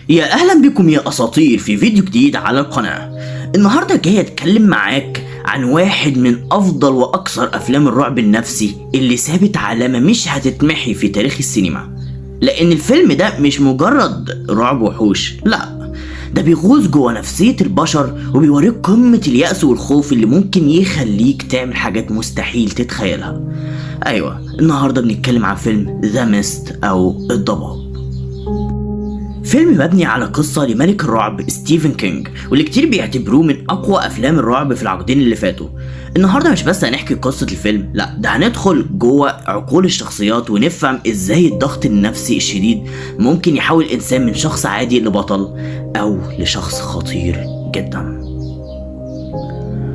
يا اهلا بكم يا اساطير في فيديو جديد على القناة. النهاردة جاي اتكلم معاك عن واحد من افضل واكثر افلام الرعب النفسي اللي سابت علامة مش هتتمحي في تاريخ السينما. لان الفيلم ده مش مجرد رعب وحوش، لا، ده بيغوص جوه نفسية البشر وبيوريك قمة اليأس والخوف اللي ممكن يخليك تعمل حاجات مستحيل تتخيلها. ايوه، النهاردة بنتكلم عن فيلم ذا ميست او الضباب. فيلم مبني على قصة لملك الرعب ستيفن كينج، واللي كتير بيعتبروه من أقوى أفلام الرعب في العقدين اللي فاتوا. النهاردة مش بس هنحكي قصة الفيلم، لا، ده هندخل جوه عقول الشخصيات ونفهم إزاي الضغط النفسي الشديد ممكن يحول إنسان من شخص عادي لبطل أو لشخص خطير جدا.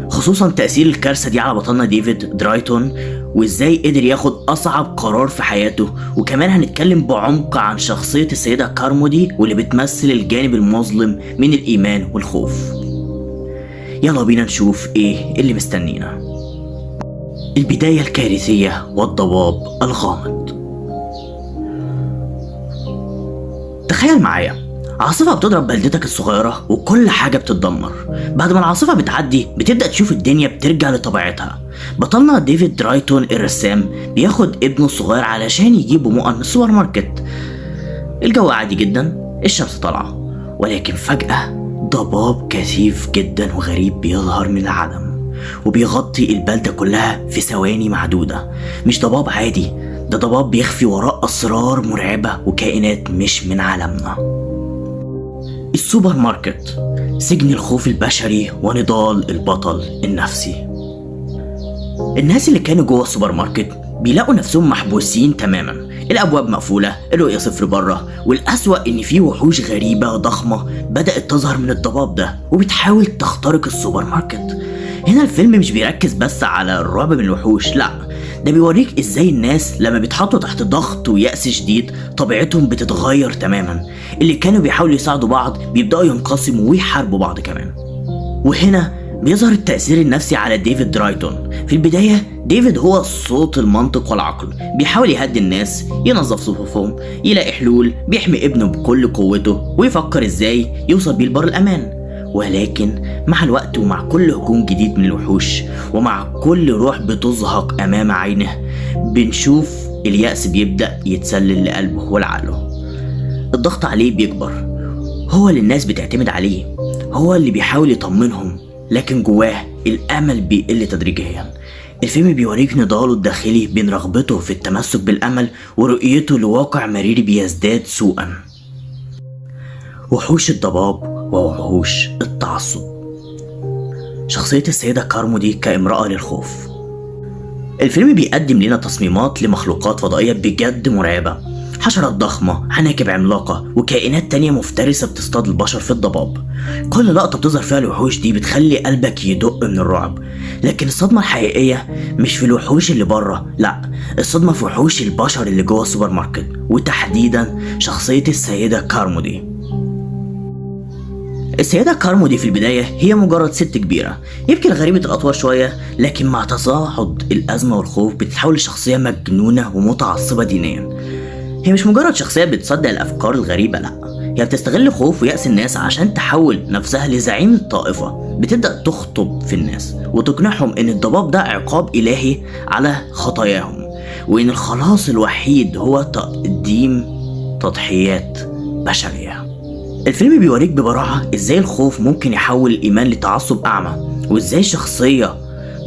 خصوصا تأثير الكارثة دي على بطلنا ديفيد درايتون وازاي قدر ياخد اصعب قرار في حياته، وكمان هنتكلم بعمق عن شخصية السيدة كارمودي واللي بتمثل الجانب المظلم من الايمان والخوف. يلا بينا نشوف ايه اللي مستنينا. البداية الكارثية والضباب الغامض. تخيل معايا عاصفة بتضرب بلدتك الصغيرة وكل حاجة بتتدمر. بعد ما العاصفة بتعدي بتبدأ تشوف الدنيا بترجع لطبيعتها. بطلنا ديفيد درايتون الرسام بياخد ابنه الصغير علشان يجيبه مؤن من السوبر ماركت. الجو عادي جدا، الشمس طالعة، ولكن فجأة ضباب كثيف جدا وغريب بيظهر من العدم وبيغطي البلدة كلها في ثواني معدودة. مش ضباب عادي، ده ضباب بيخفي وراء أسرار مرعبة وكائنات مش من عالمنا. السوبر ماركت، سجن الخوف البشري ونضال البطل النفسي. الناس اللي كانوا جوه السوبر ماركت بيلاقوا نفسهم محبوسين تماما، الابواب مقفوله، الرؤيه صفر بره، والاسوأ ان في وحوش غريبه ضخمه بدأت تظهر من الضباب ده وبتحاول تخترق السوبر ماركت. هنا الفيلم مش بيركز بس على الرعب من الوحوش، لا، ده بيوريك ازاي الناس لما بيتحطوا تحت ضغط ويأس شديد طبيعتهم بتتغير تماما. اللي كانوا بيحاولوا يساعدوا بعض بيبدأوا ينقسموا ويحاربوا بعض كمان. وهنا بيظهر التأثير النفسي على ديفيد درايتون. في البداية ديفيد هو صوت المنطق والعقل، بيحاول يهدي الناس، ينظف صفوفهم، يلاقي حلول، بيحمي ابنه بكل قوته ويفكر ازاي يوصل بيه لبر الأمان. ولكن مع الوقت ومع كل هجوم جديد من الوحوش ومع كل روح بتزهق أمام عينه بنشوف اليأس بيبدأ يتسلل لقلبه ولعقله. الضغط عليه بيكبر، هو اللي الناس بتعتمد عليه، هو اللي بيحاول يطمنهم، لكن جواه الأمل بيقل تدريجيا. الفيلم بيوريك نضاله الداخلي بين رغبته في التمسك بالأمل ورؤيته لواقع مرير بيزداد سوءا. وحوش الضباب ووحوش التعصب. شخصية السيدة كارمودي كامرأة للخوف. الفيلم بيقدم لنا تصميمات لمخلوقات فضائية بجد مرعبة، حشرات ضخمة، عناكب عملاقة، وكائنات تانية مفترسة بتصطاد البشر في الضباب. كل لقطة بتظهر فيها الوحوش دي بتخلي قلبك يدق من الرعب، لكن الصدمة الحقيقية مش في الوحوش اللي بره، لا، الصدمة في وحوش البشر اللي جوه السوبر ماركت، وتحديدا شخصية السيدة كارمودي. السيدة كارمودي في البداية هي مجرد ست كبيرة، يمكن غريبة الأطوار شوية، لكن مع تصاعد الأزمة والخوف بتتحول لشخصية مجنونة ومتعصبة دينيا. هي مش مجرد شخصية بتصدق الأفكار الغريبة، لا، هي بتستغل خوف ويأس الناس عشان تحول نفسها لزعيم الطائفة. بتبدأ تخطب في الناس وتقنعهم إن الضباب ده عقاب إلهي على خطاياهم، وإن الخلاص الوحيد هو تقديم تضحيات بشرية. الفيلم بيوريك ببراعة ازاي الخوف ممكن يحول الإيمان لتعصب أعمى، وازاي شخصية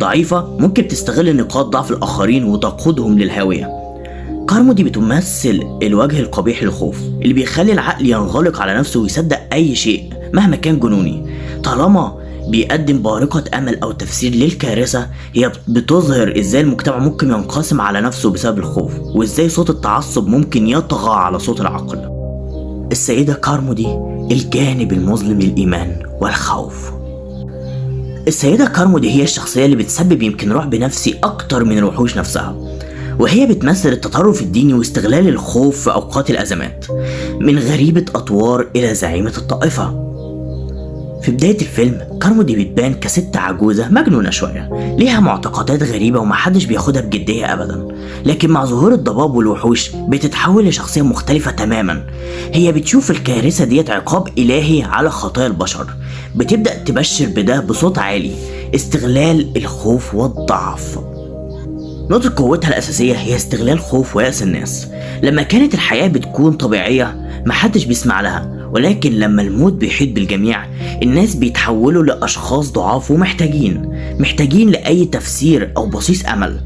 ضعيفة ممكن تستغل نقاط ضعف الآخرين وتقودهم للهاوية. كارمودي بتمثل الوجه القبيح للخوف اللي بيخلي العقل ينغلق على نفسه ويصدق أي شيء مهما كان جنوني. طالما بيقدم بارقة أمل أو تفسير للكارثة، هي بتظهر ازاي المجتمع ممكن ينقسم على نفسه بسبب الخوف، وازاي صوت التعصب ممكن يطغى على صوت العقل. السيدة كارمودي، الجانب المظلم للإيمان والخوف. السيدة كارمودي هي الشخصية اللي بتسبب يمكن رعب نفسي أكتر من الوحوش نفسها، وهي بتمثل التطرف الديني واستغلال الخوف في أوقات الأزمات، من غريبة أطوار إلى زعيمة الطائفة. في بداية الفيلم كارمودي بتبان كست عجوزة مجنونة شوية، ليها معتقدات غريبة ومحدش بياخدها بجدية أبدا، لكن مع ظهور الضباب والوحوش بتتحول لشخصية مختلفة تماما. هي بتشوف الكارثة ديت عقاب إلهي على خطايا البشر، بتبدأ تبشر بده بصوت عالي، استغلال الخوف والضعف. نقطة قوتها الأساسية هي استغلال خوف ويأس الناس. لما كانت الحياة بتكون طبيعية محدش بيسمع لها، ولكن لما الموت بيحيط بالجميع الناس بيتحولوا لأشخاص ضعاف ومحتاجين لأي تفسير أو بصيص أمل،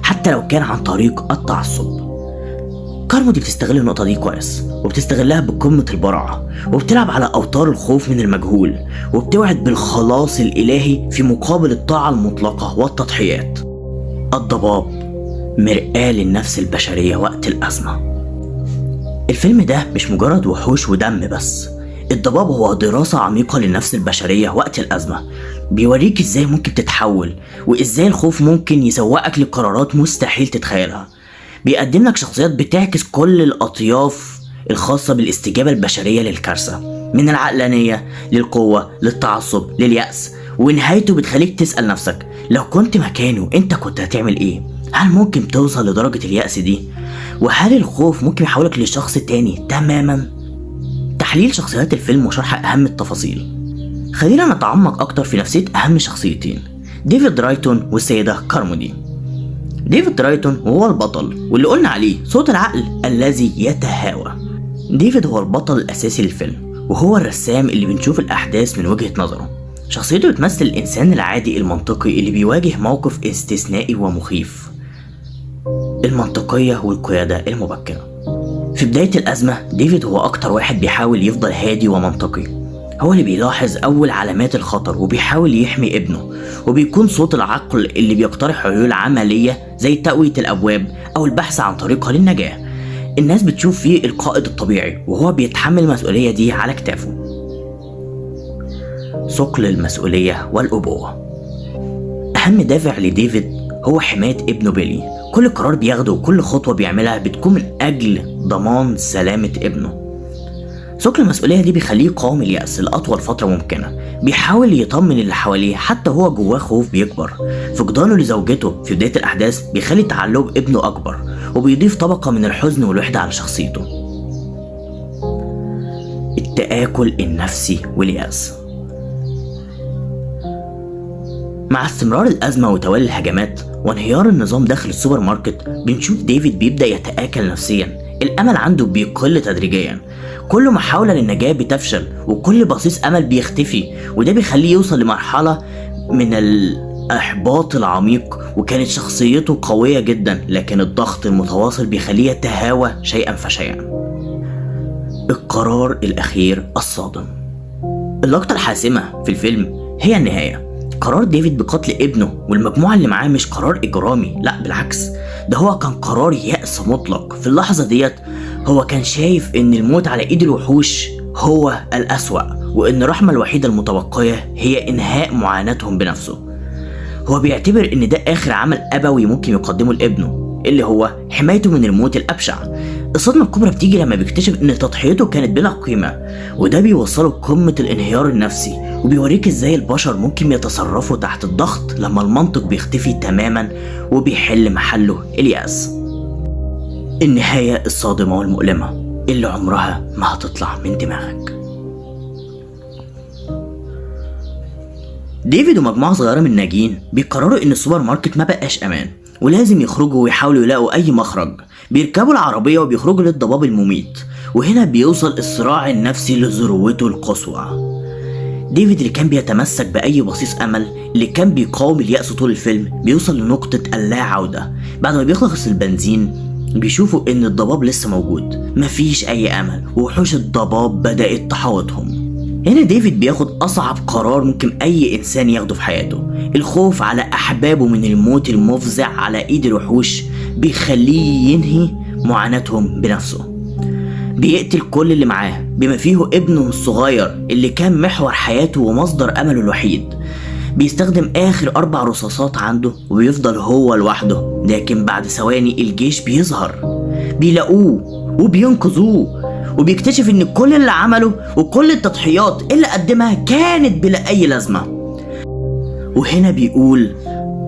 حتى لو كان عن طريق التعصب. كارمودي بتستغل النقطة دي كويس، وبتستغلها بقمة البراعة، وبتلعب على أوتار الخوف من المجهول، وبتوعد بالخلاص الإلهي في مقابل الطاعة المطلقة والتضحيات. الضباب مرآة للنفس البشرية وقت الأزمة. الفيلم ده مش مجرد وحوش ودم بس، الضباب هو دراسة عميقة للنفس البشرية وقت الأزمة، بيوريك ازاي ممكن تتحول، وازاي الخوف ممكن يسوقك لقرارات مستحيل تتخيلها. بيقدم لك شخصيات بتعكس كل الأطياف الخاصة بالاستجابة البشرية للكارثة، من العقلانية للقوة للتعصب لليأس، ونهايته بتخليك تسأل نفسك لو كنت مكانه انت كنت هتعمل ايه؟ هل ممكن توصل لدرجة اليأس دي؟ وهل الخوف ممكن يحولك لشخص تاني تماما؟ تحليل شخصيات الفيلم وشرح أهم التفاصيل. خلينا نتعمق أكتر في نفسية أهم شخصيتين، ديفيد رايتون والسيدة كارمودي. ديفيد رايتون هو البطل واللي قلنا عليه صوت العقل الذي يتهاوى. ديفيد هو البطل الأساسي للفيلم، وهو الرسام اللي بنشوف الأحداث من وجهة نظره. شخصيته بتمثل الإنسان العادي المنطقي اللي بيواجه موقف استثنائي ومخيف، المنطقية والقيادة المبكرة. في بداية الأزمة ديفيد هو أكتر واحد بيحاول يفضل هادي ومنطقي، هو اللي بيلاحظ أول علامات الخطر وبيحاول يحمي ابنه، وبيكون صوت العقل اللي بيقترح حلول عملية زي تقوية الأبواب أو البحث عن طريقة للنجاة. الناس بتشوف فيه القائد الطبيعي، وهو بيتحمل المسؤولية دي على كتافه. ثقل المسؤولية والأبوة. أهم دافع لديفيد هو حماية ابنه بيلي. كل قرار بياخده وكل خطوة بيعملها بتكون من أجل ضمان سلامة ابنه. ثقل المسؤولية دي بيخليه يقاوم اليأس لأطول فترة ممكنة، بيحاول يطمن اللي حواليه حتى هو جواه خوف بيكبر. فقدانه لزوجته في بداية الأحداث بيخلي تعلق ابنه أكبر، وبيضيف طبقة من الحزن والوحدة على شخصيته. التآكل النفسي واليأس. مع استمرار الأزمة وتوالي الهجمات وانهيار النظام داخل السوبر ماركت، بنشوف ديفيد بيبدأ يتآكل نفسيا. الأمل عنده بيقل تدريجيا، كل محاولة للنجاة بتفشل، وكل بصيص أمل بيختفي، وده بيخليه يوصل لمرحلة من الإحباط العميق. وكانت شخصيته قوية جدا، لكن الضغط المتواصل بيخليه يتهاوى شيئا فشيئا. القرار الأخير الصادم. اللقطة الحاسمة في الفيلم هي النهاية. قرار ديفيد بقتل ابنه والمجموعة اللي معاه مش قرار إجرامي، لا بالعكس، ده هو كان قرار يأس مطلق. في اللحظة ديت هو كان شايف ان الموت على ايد الوحوش هو الأسوأ، وان الرحمة الوحيدة المتبقية هي انهاء معاناتهم بنفسه. هو بيعتبر ان ده اخر عمل ابوي ممكن يقدمه لابنه، اللي هو حمايته من الموت الابشع. الصدمة الكبرى بتيجي لما بيكتشف ان تضحيته كانت بلا قيمة، وده بيوصله لقمة الانهيار النفسي، وبيوريك ازاي البشر ممكن يتصرفوا تحت الضغط لما المنطق بيختفي تماما وبيحل محله اليأس. النهاية الصادمة والمؤلمة اللي عمرها ما هتطلع من دماغك. ديفيد ومجموعة صغيرة من الناجين بيقرروا ان السوبر ماركت ما بقاش امان، ولازم يخرجوا ويحاولوا يلاقوا اي مخرج. بيركبوا العربية وبيخرجوا للضباب المميت، وهنا بيوصل الصراع النفسي لذروته القصوى. ديفيد اللي كان بيتمسك بأي بصيص أمل، اللي كان بيقاوم اليأس طول الفيلم، بيوصل لنقطة اللا عودة. بعد ما بيخلص البنزين بيشوفوا ان الضباب لسه موجود، مفيش اي امل، ووحوش الضباب بدأت تحاوطهم. هنا ديفيد بياخد اصعب قرار ممكن اي انسان ياخده في حياته. الخوف على احبابه من الموت المفزع على ايد الوحوش بيخليه ينهي معاناتهم بنفسه. بيقتل كل اللي معاه بما فيه ابنه الصغير اللي كان محور حياته ومصدر امله الوحيد. بيستخدم آخر 4 رصاصات عنده وبيفضل هو لوحده، لكن بعد ثواني الجيش بيظهر، بيلاقوه وبينقذوه. وبيكتشف ان كل اللي عمله وكل التضحيات اللي قدمها كانت بلا اي لازمة. وهنا بيقول: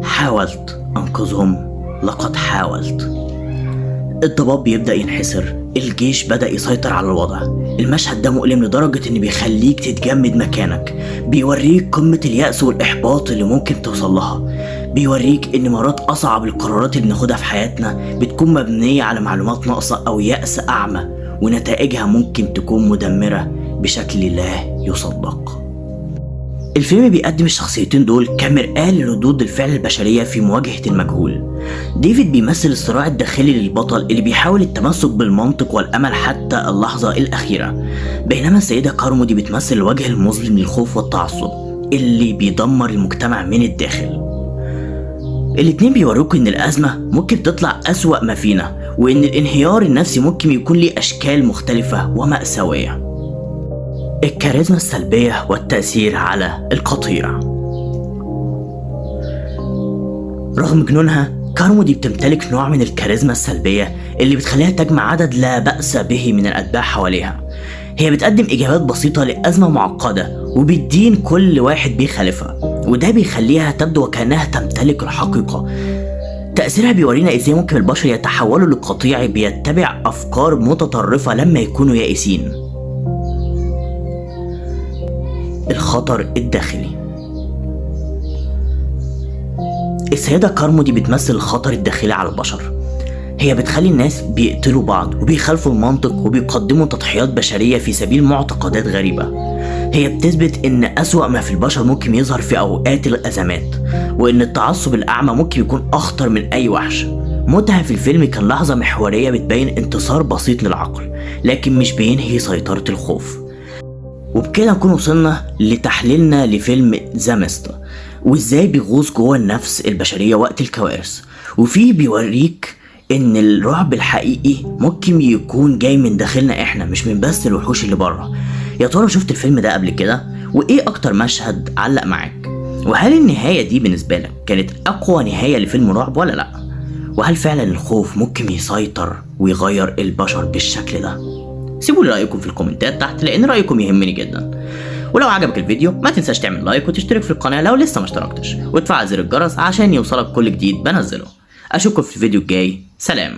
حاولت انقذهم، لقد حاولت. الضباب بيبدأ ينحسر، الجيش بدأ يسيطر على الوضع. المشهد ده مؤلم لدرجة ان بيخليك تتجمد مكانك، بيوريك قمة اليأس والإحباط اللي ممكن توصل لها، بيوريك ان مرات أصعب القرارات اللي بناخدها في حياتنا بتكون مبنية على معلومات ناقصة أو يأس أعمى، ونتائجها ممكن تكون مدمرة بشكل لا يصدق. الفيلم بيقدم الشخصيتين دول كمرآة لردود الفعل البشرية في مواجهة المجهول. ديفيد بيمثل الصراع الداخلي للبطل اللي بيحاول التمسك بالمنطق والأمل حتى اللحظة الأخيرة، بينما السيدة كارمودي بتمثل الوجه المظلم للخوف والتعصب اللي بيدمر المجتمع من الداخل. الاتنين بيوروك ان الأزمة ممكن تطلع أسوأ ما فينا، وان الانهيار النفسي ممكن يكون ليه أشكال مختلفة ومأساوية. الكاريزما السلبية والتأثير على القطيع. رغم جنونها، كارمودي بتمتلك نوع من الكاريزما السلبية اللي بتخليها تجمع عدد لا بأس به من الأتباع حواليها. هي بتقدم إجابات بسيطة لأزمة معقدة وبتدين كل واحد بيخالفها، وده بيخليها تبدو وكأنها تمتلك الحقيقة. تأثيرها بيورينا إزاي ممكن البشر يتحولوا لقطيع بيتبع أفكار متطرفة لما يكونوا يائسين. الخطر الداخلي. السيدة كارمودي بتمثل الخطر الداخلي على البشر. هي بتخلي الناس بيقتلوا بعض وبيخالفوا المنطق وبيقدموا تضحيات بشرية في سبيل معتقدات غريبة. هي بتثبت ان أسوأ ما في البشر ممكن يظهر في اوقات الازمات، وان التعصب الاعمى ممكن يكون اخطر من اي وحش. موتها في الفيلم كان لحظة محورية بتبين انتصار بسيط للعقل، لكن مش بينهي سيطرة الخوف. وبكده نكون وصلنا لتحليلنا لفيلم ذا ميست، وازاي بيغوص جوه النفس البشرية وقت الكوارث، وفيه بيوريك ان الرعب الحقيقي ممكن يكون جاي من داخلنا احنا، مش من بس الوحوش اللي بره. يا ترى شفت الفيلم ده قبل كده؟ وايه اكتر مشهد علق معاك؟ وهل النهاية دي بالنسبة لك كانت اقوى نهاية لفيلم رعب ولا لا؟ وهل فعلا الخوف ممكن يسيطر ويغير البشر بالشكل ده؟ سيبوا لي رأيكم في الكومنتات تحت، لأن رأيكم يهمني جدا. ولو عجبك الفيديو ما تنساش تعمل لايك وتشترك في القناة لو لسه ما اشتركتش، وتفعل زر الجرس عشان يوصلك كل جديد بنزله. أشوفكم في الفيديو الجاي، سلام.